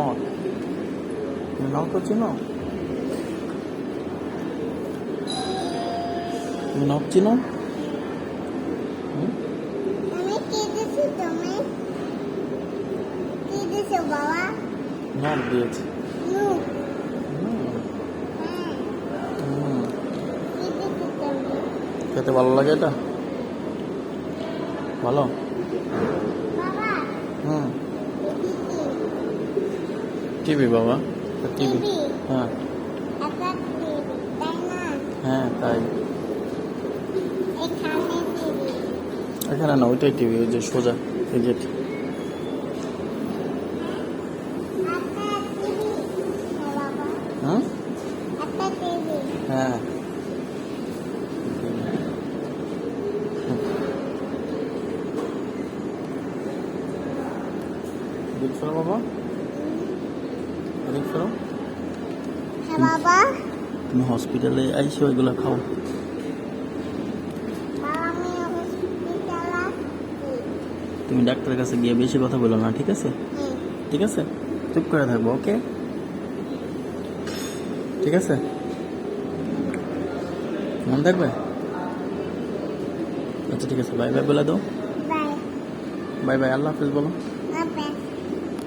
Not, তুমি not চিনো? তুমি নট চিনো? আমি কি দিছি তুমি? কি দিছো বাবা? নট দিয়েছি। নু। হুম, হ্যাঁ। হুম। কি দিছো তুমি? খেতে ভালো লাগে এটা? ভালো? বাবা, হুম। কি কি? টিভি বাবা, টিভি। টিভি। হ্যাঁ একটা টিভি, তাই না? হ্যাঁ তাই। এখানে টিভি। এখানে না, ওইটাই টিভি, ওই যে সোজা এই যে। একটা টিভি। হ্যাঁ বাবা, হুম, একটা টিভি। হ্যাঁ। দেখছো না বাবা, দেখছো? হ্যাঁ বাবা, তুমি হসপিটালে আইসো, ওইগুলো খাও। আমি হসপিটালে আছি। তুমি ডাক্তারের কাছে গিয়ে বেশি কথা বলো না, ঠিক আছে? হুম। ঠিক আছে, চুপ করে থাকবো, ওকে? ঠিক আছে, মন থাকবে। আচ্ছা ঠিক আছে, বাই বাই বলে দাও। বাই। বাই বাই, আল্লাহ হাফিজ বলো।